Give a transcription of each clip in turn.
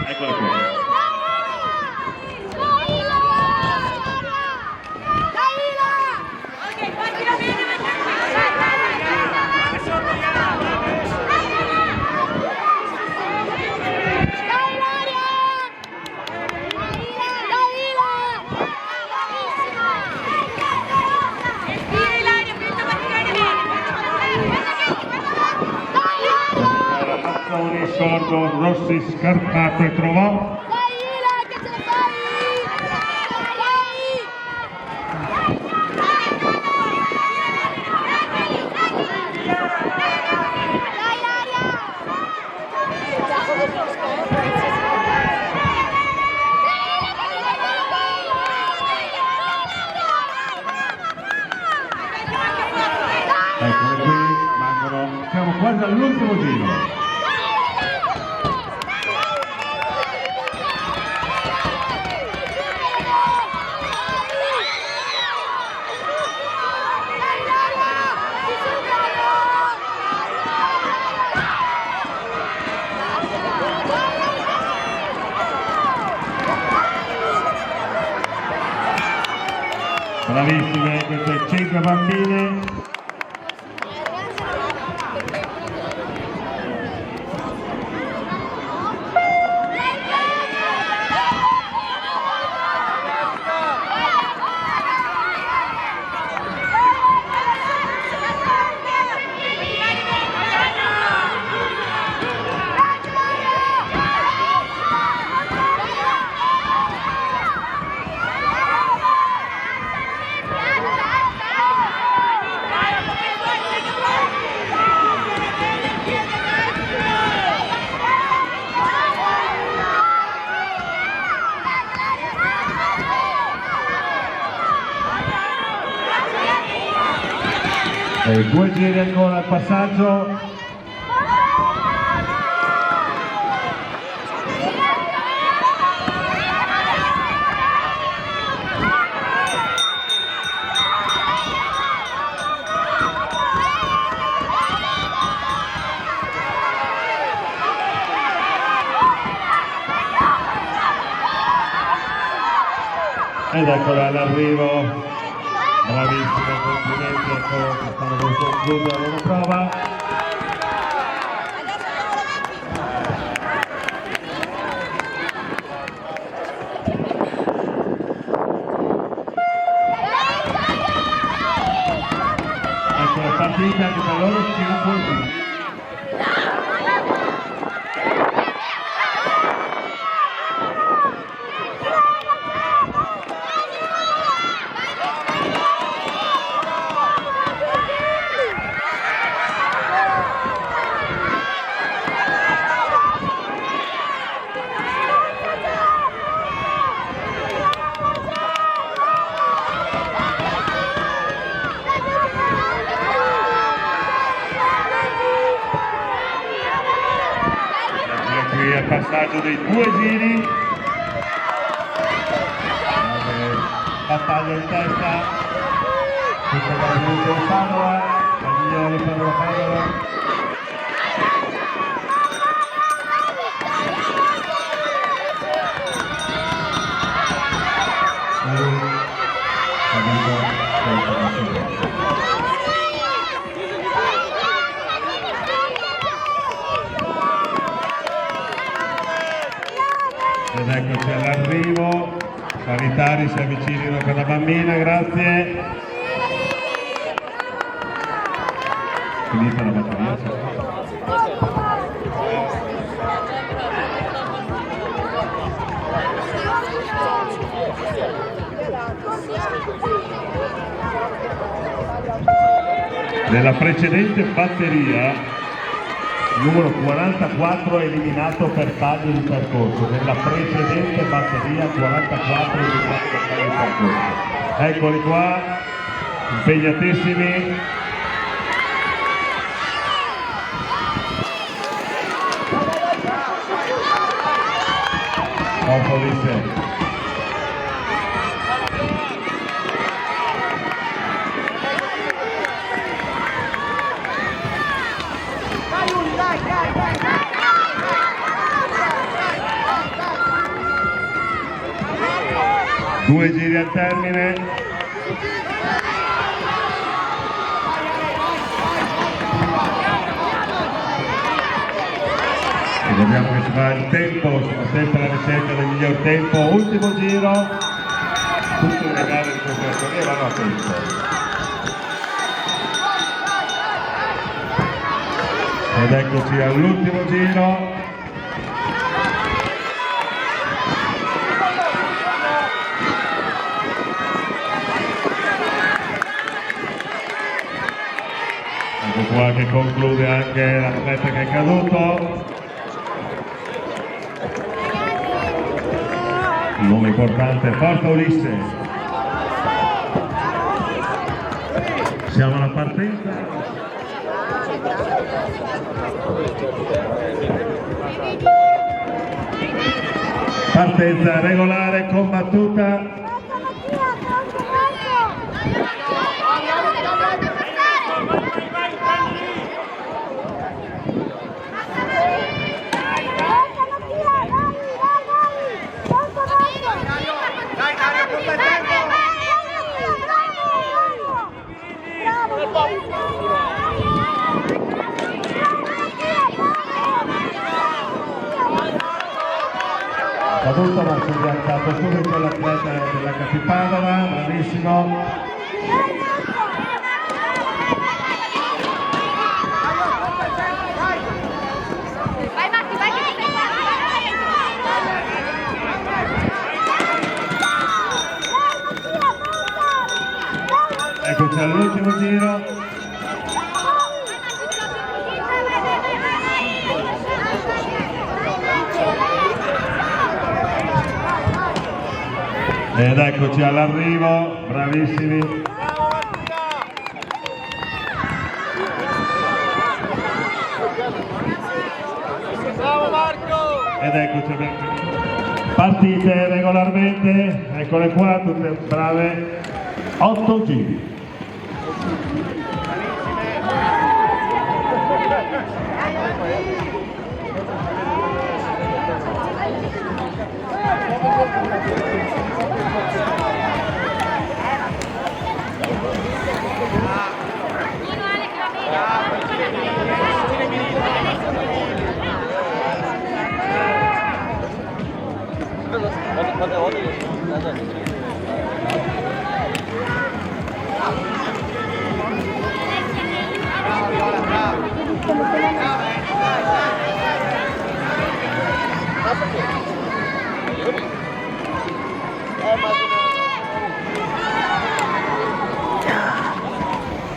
Eccola qui. Sordo, Rossi, Scarpato e trovò. Eccole qui, mancano, siamo quasi all'ultimo giro. Bravissime queste 5 bambine. E 2 giri ancora al passaggio. Ed eccola all'arrivo. Bravissima, complimenti, ecco che stanno per concludere la loro prova. Ecco la partita anche per loro 5 giri. Qui al passaggio dei 2 giri, battaglia in testa, tutta la venuta di Padova, Cagliari per la Padova. Ed eccoci all'arrivo, sanitari si avvicinino per la bambina, grazie. Finita la batteria. Nella precedente batteria numero 44 eliminato per taglio di percorso, nella precedente batteria 44 eliminato per taglio di percorso. Eccoli qua, impegnatissimi. Polisse. 2 giri al termine. Ricordiamo che si fa il tempo, si fa sempre la ricerca del miglior tempo. Ultimo giro, tutte le gare di questa categoria vanno a tempo. Ed eccoci all'ultimo giro. Ecco qua che conclude anche l'atleta che è caduto. Il nome importante, Forza Ulisse. Siamo alla partenza. Partenza regolare combattuta. Caduto, ma si è rialzato subito l'atleta della Capipadova, bravissimo. Vai Matti, vai che Eccoci all'ultimo giro. Ed eccoci all'arrivo, bravissimi. Bravo Marco! Ed eccoci, partite regolarmente, eccole qua, tutte brave, 8 giri.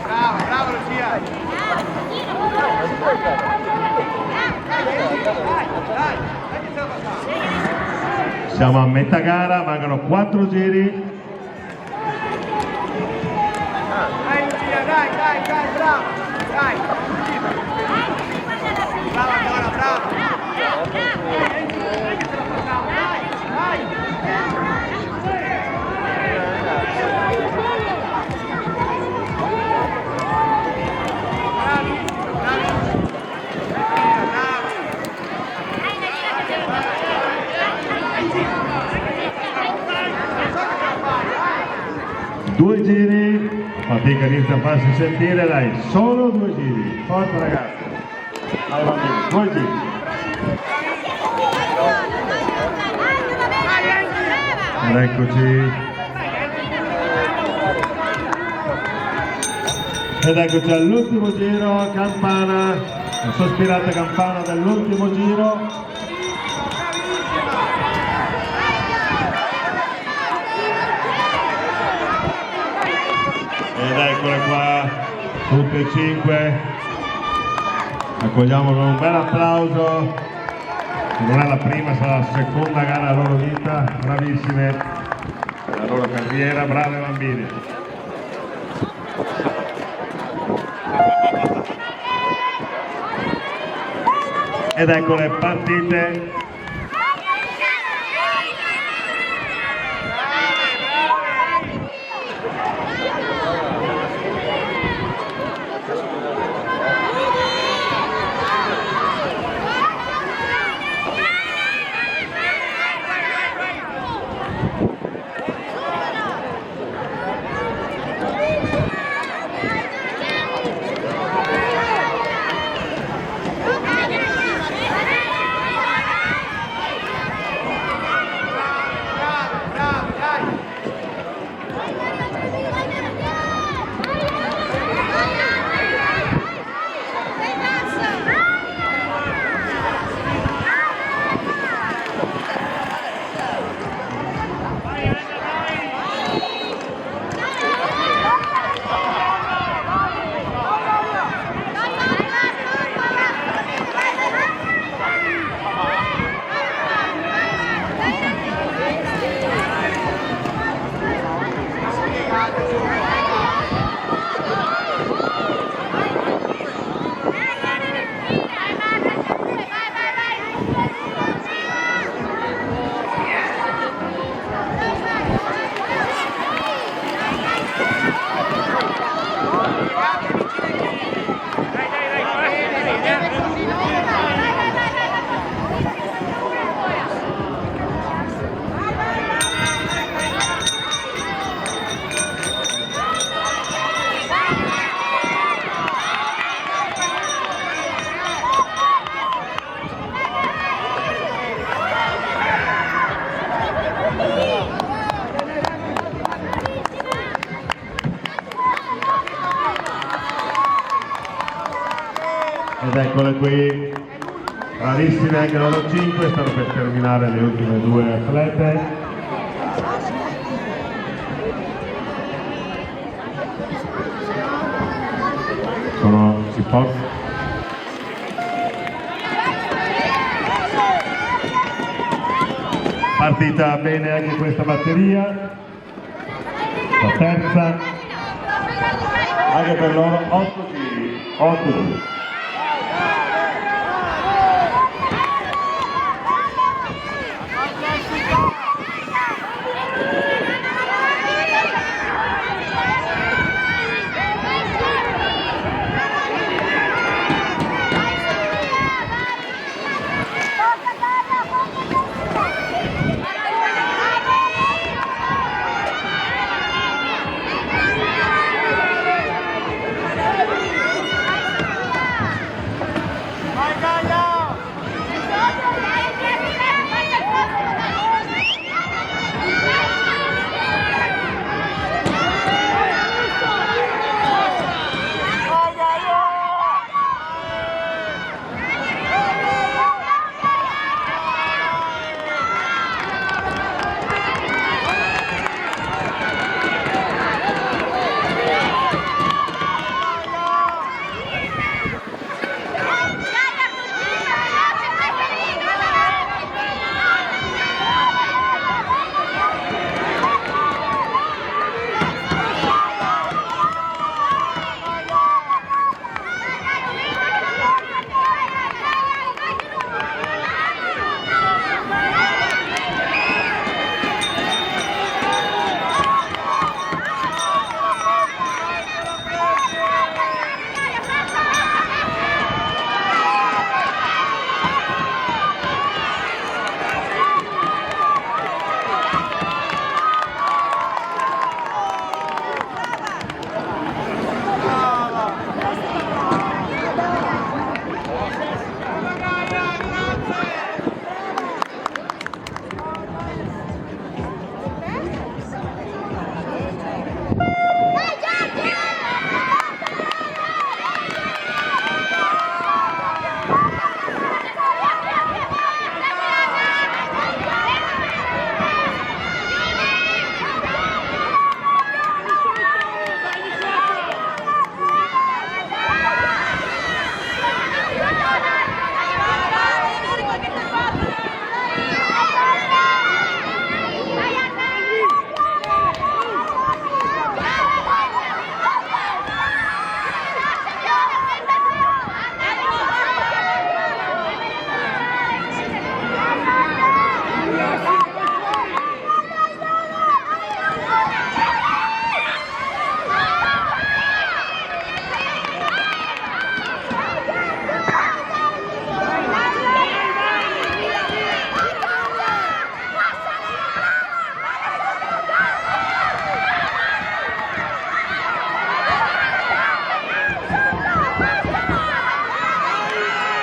Bravo Lucia! Siamo a metà gara, mancano 4 giri. Dai Lucia, dai, bravo! Dai! Bravo Antonio, bravo! Due giri, fatica inizia a farsi sentire, dai, solo 2 giri, forza ragazzi, vai bambini, 2 giri. Ed eccoci, all'ultimo giro, campana, la sospirata campana dell'ultimo giro. Ed eccole qua, tutte e 5, accogliamo con un bel applauso, non è la prima, sarà la seconda gara della loro vita, bravissime, la loro carriera, brave bambine. Ed eccole partite. eccole qui, bravissime anche loro 5, stanno per terminare le ultime due atlete. Si porta. Partita bene anche questa batteria, la terza, anche per loro 8 tiri, 8 tiri.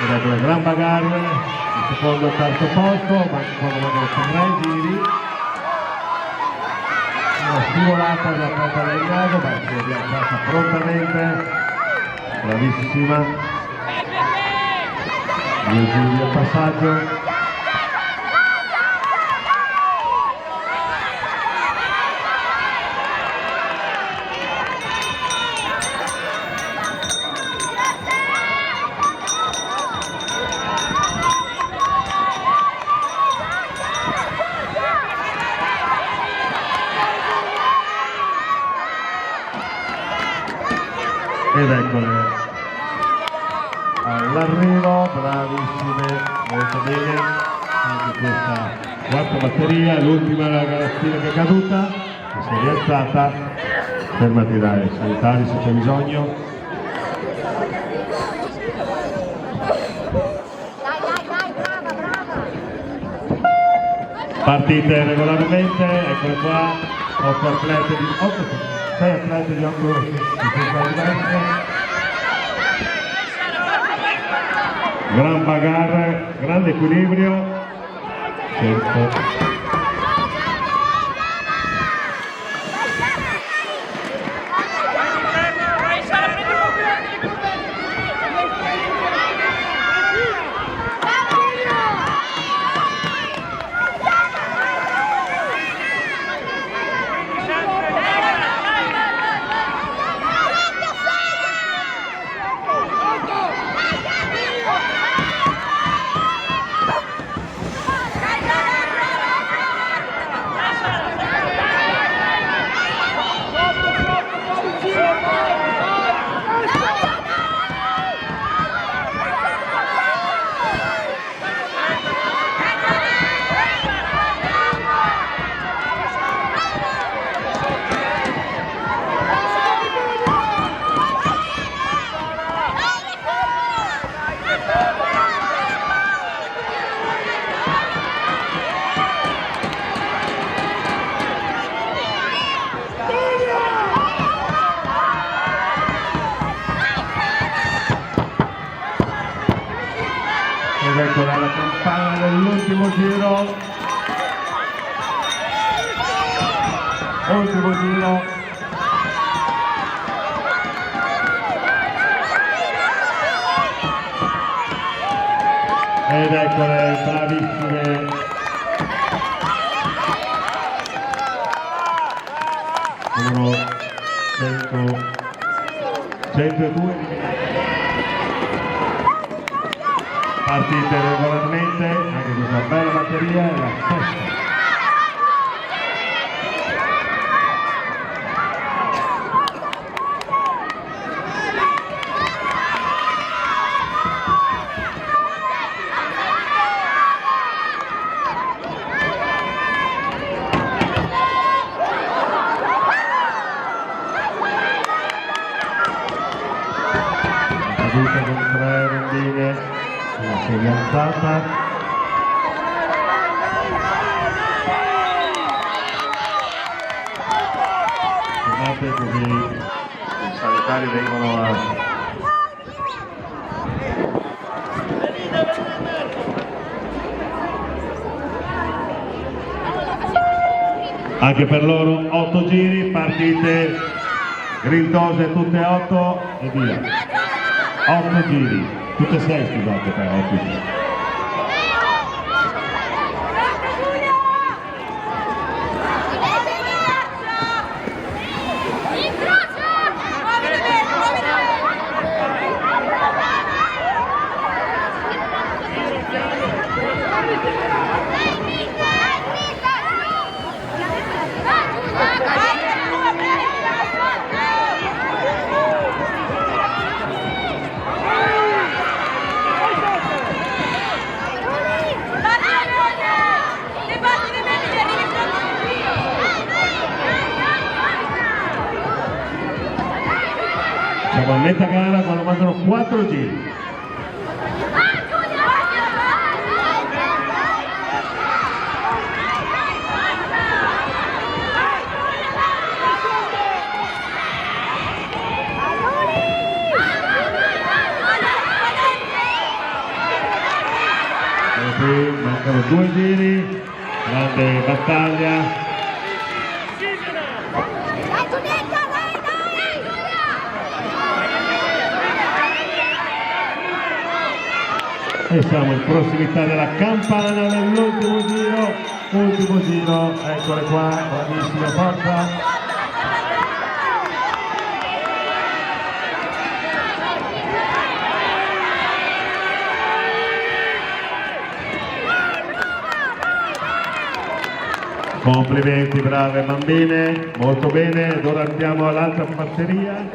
Ecco la gran bagarre, il secondo e il terzo posto, ma quando mancano 3 giri, una scivolata dell'atleta del Legnago, ma si è rialzata prontamente, bravissima, 2 giri al passaggio. Ed eccole all'arrivo, bravissime, molto bene, anche questa quarta batteria, l'ultima ragazzina che è caduta, che si è rialzata, fermati dai sanitari se c'è bisogno. Partite regolarmente, eccole qua, 8 atlete di 6 atleti di 8 diverse. Gran bagarre, grande equilibrio. 100. ed ecco la campana dell'ultimo giro. Ultimo giro. Ed eccole, bravissime. Numero 102 partite regolarmente, anche questa bella batteria è la sesta. Caduta con 3 rondine, la serie alzata. Guardate così i sanitari vengono a... Anche per loro 8 giri, partite grintose tutte 8 e via. 8 giri, tutte 6 scusate per 8 giri. Siamo a metà gara quando mancano 4 giri. E qui mancano 2 giri, grande battaglia. E siamo in prossimità della campana dell'ultimo giro, ultimo giro, eccole qua, bravissima, forza. Complimenti, brave bambine, molto bene, ed ora andiamo all'altra batteria.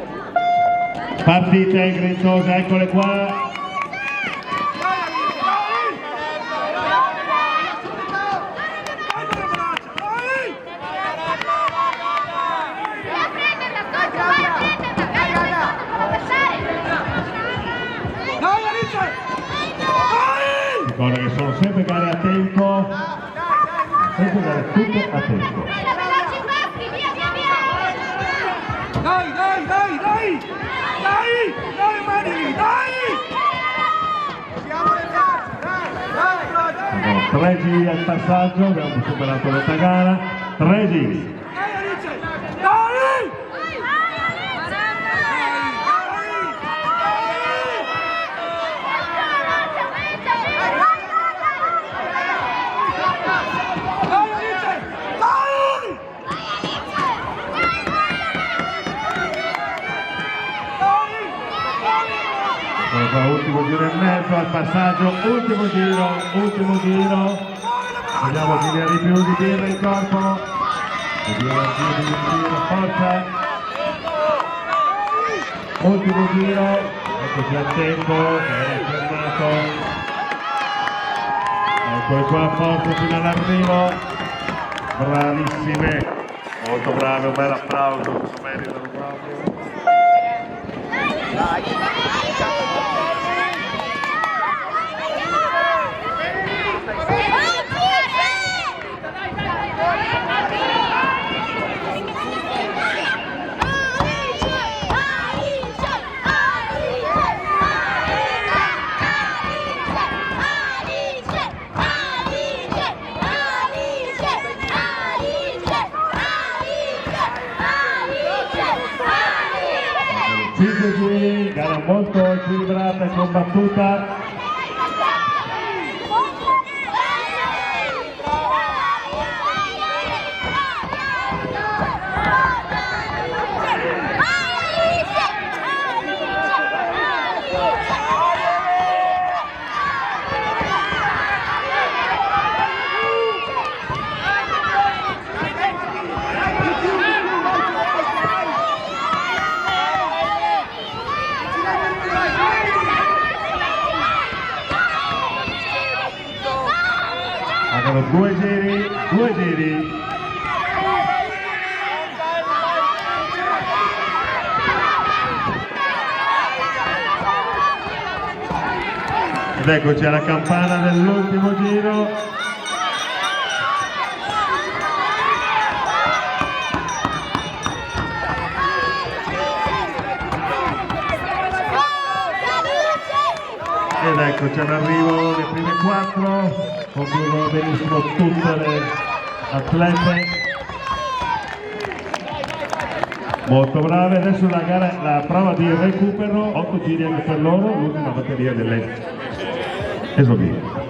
Partite grinzose, eccole qua. Ricordo che sono sempre gare a tempo, sempre gare tutte a tempo. Dai, dai, dai, dai! Dai! Dai, Mani, dai! Siamo le braccia, dai! Abbiamo 3 giri al passaggio, abbiamo superato l'altra gara, 3 giri. Dai, Alice! Dai! Ultimo giro e mezzo al passaggio, ultimo giro, vediamo chi ne ha di più di birra in corpo, forza, ultimo giro, eccoci al tempo, che è fermato, eccole qua a posto fino all'arrivo, bravissime, molto brave, un bel applauso, questo meritano proprio. 5 giri, gara molto equilibrata e combattuta. Mancano 2 giri, 2 giri. Ed eccoci alla campana dell'ultimo giro. Ed eccoci all'arrivo le prime 4, concludono benissimo tutte le atlete, molto brave. Adesso la prova di recupero, 8 giri anche per loro, l'ultima batteria delle esordienti.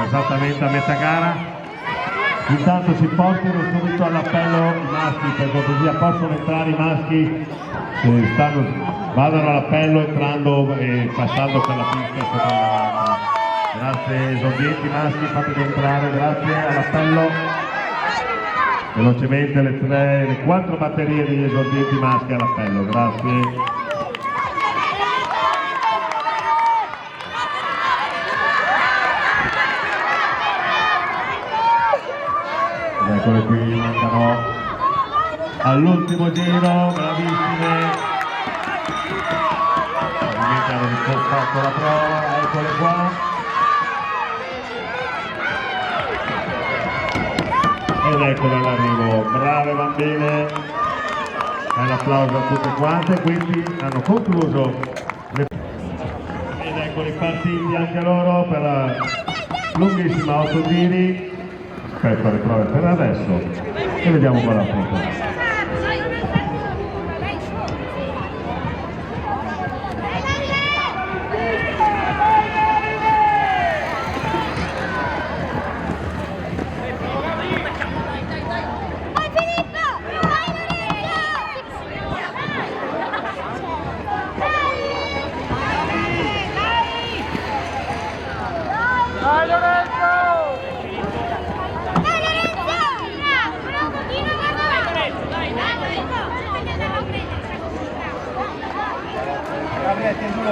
Esattamente a metà gara. Intanto si portano subito all'appello i maschi, per cortesia possono entrare i maschi, vadano all'appello entrando e passando per la pista sopra la... Grazie esordienti maschi, fateli entrare, grazie all'appello. Velocemente le 4 batterie degli esordienti maschi all'appello, grazie. Eccole qui, mancano all'ultimo giro, bravissime. Ovviamente hanno fatto la prova, eccole qua. Ed eccole all'arrivo, brave bambine. Un applauso a tutte quante, quindi hanno concluso le... Ed eccoli partiti anche loro per la lunghissima 8 giri. Aspetta le prove per adesso e vediamo qual è la foto.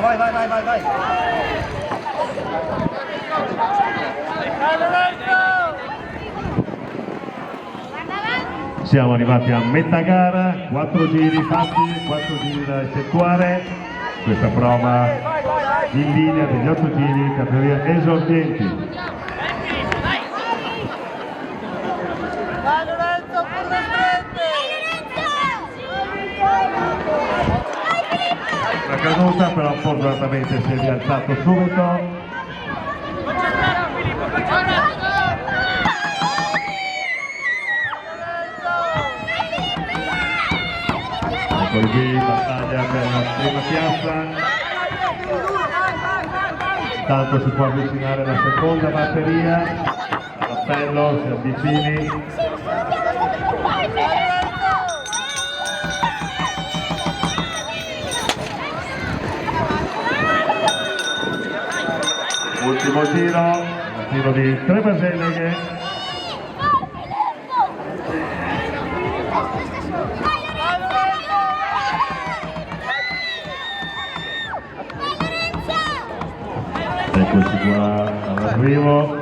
Vai, vai, vai, vai, vai. Siamo arrivati a metà gara, 4 giri fatti, 4 giri da effettuare. Questa prova in linea degli 8 giri categoria esordienti. La caduta però fortunatamente si è rialzato subito. Eccolo qui, battaglia per la prima piazza. Intanto si può avvicinare la seconda batteria. All'appello si avvicini. Ultimo giro, tiro di tre baselleghe. Eccoci qua all'arrivo.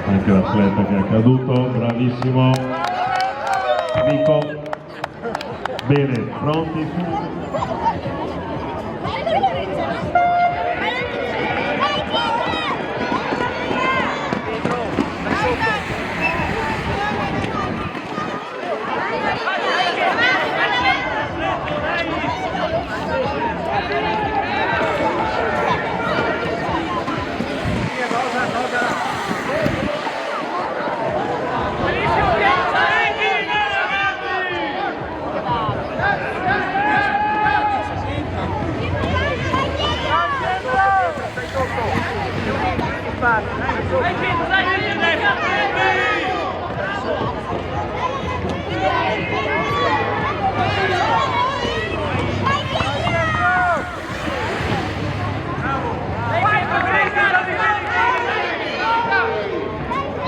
Anche l'atleta che è caduto, bravissimo Nico. Bene, pronti?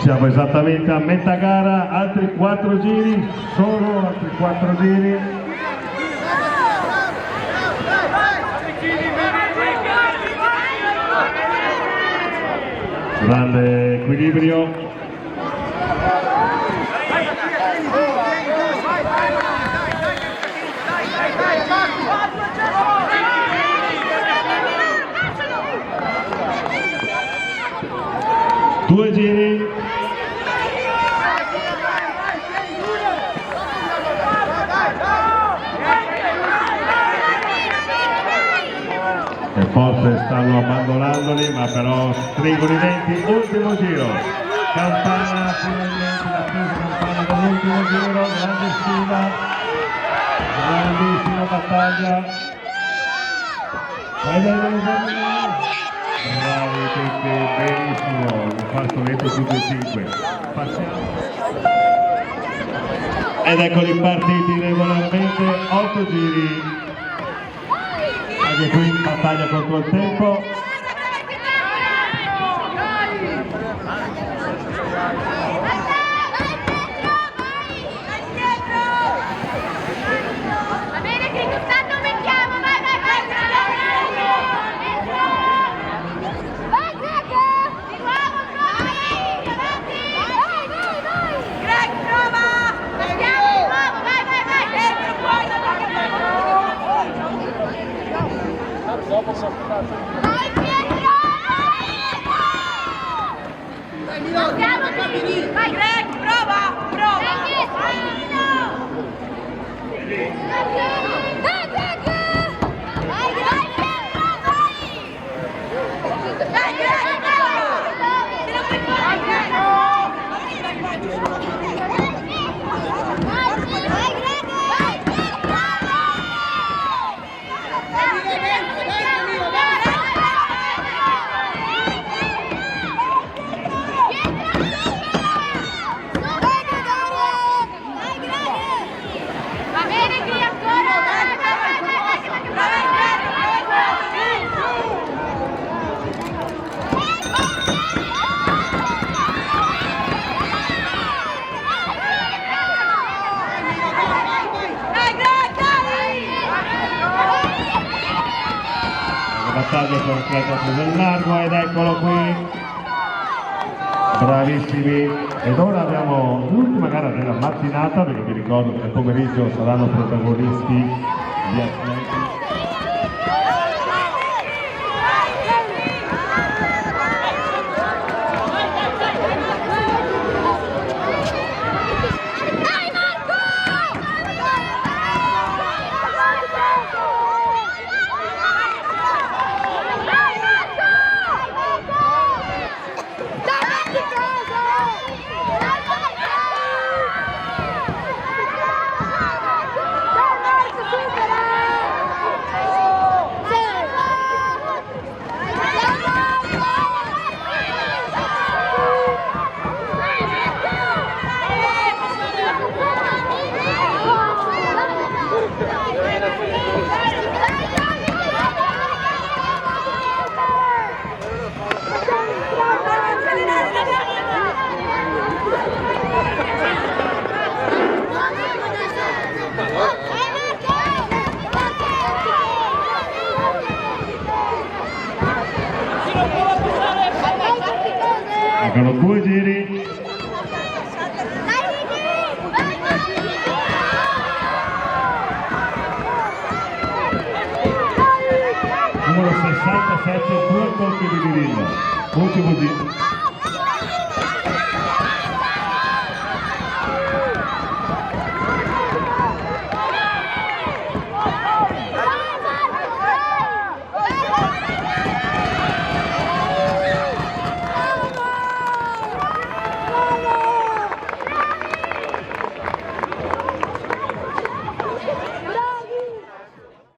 Siamo esattamente a metà gara, altri 4 giri, solo altri 4 giri. Grande equilibrio. Due giri. E forse stanno abbandonandoli, ma però stringono i denti. Ultimo giro. Campana, finalmente la presa campana dell'ultimo giro. Grande sfida. Grandissima battaglia. Bravi tutti, benissimo. Hanno fatto 20 su 5. Passiamo. Ed eccoli partiti regolarmente, 8 giri. Anche qui in battaglia contro il tempo. Va bene, che tanto mettiamo, vai, vai, vai, vai, Greg! Di nuovo, Greg, prova! Mettiamo di nuovo, vai, vai, vai! Dentro, fuori, vai, Pietro! Andiamo tutti! Vai, Greg, prova! Prova! Va bene qui ancora! La battaglia per l'atleta preso il largo ed eccolo qui. Bravissimi. Ed ora abbiamo l'ultima gara della mattinata, perché vi ricordo che al pomeriggio saranno protagonisti gli atleti. 67, 2 colpi di Virillo. Ultimo di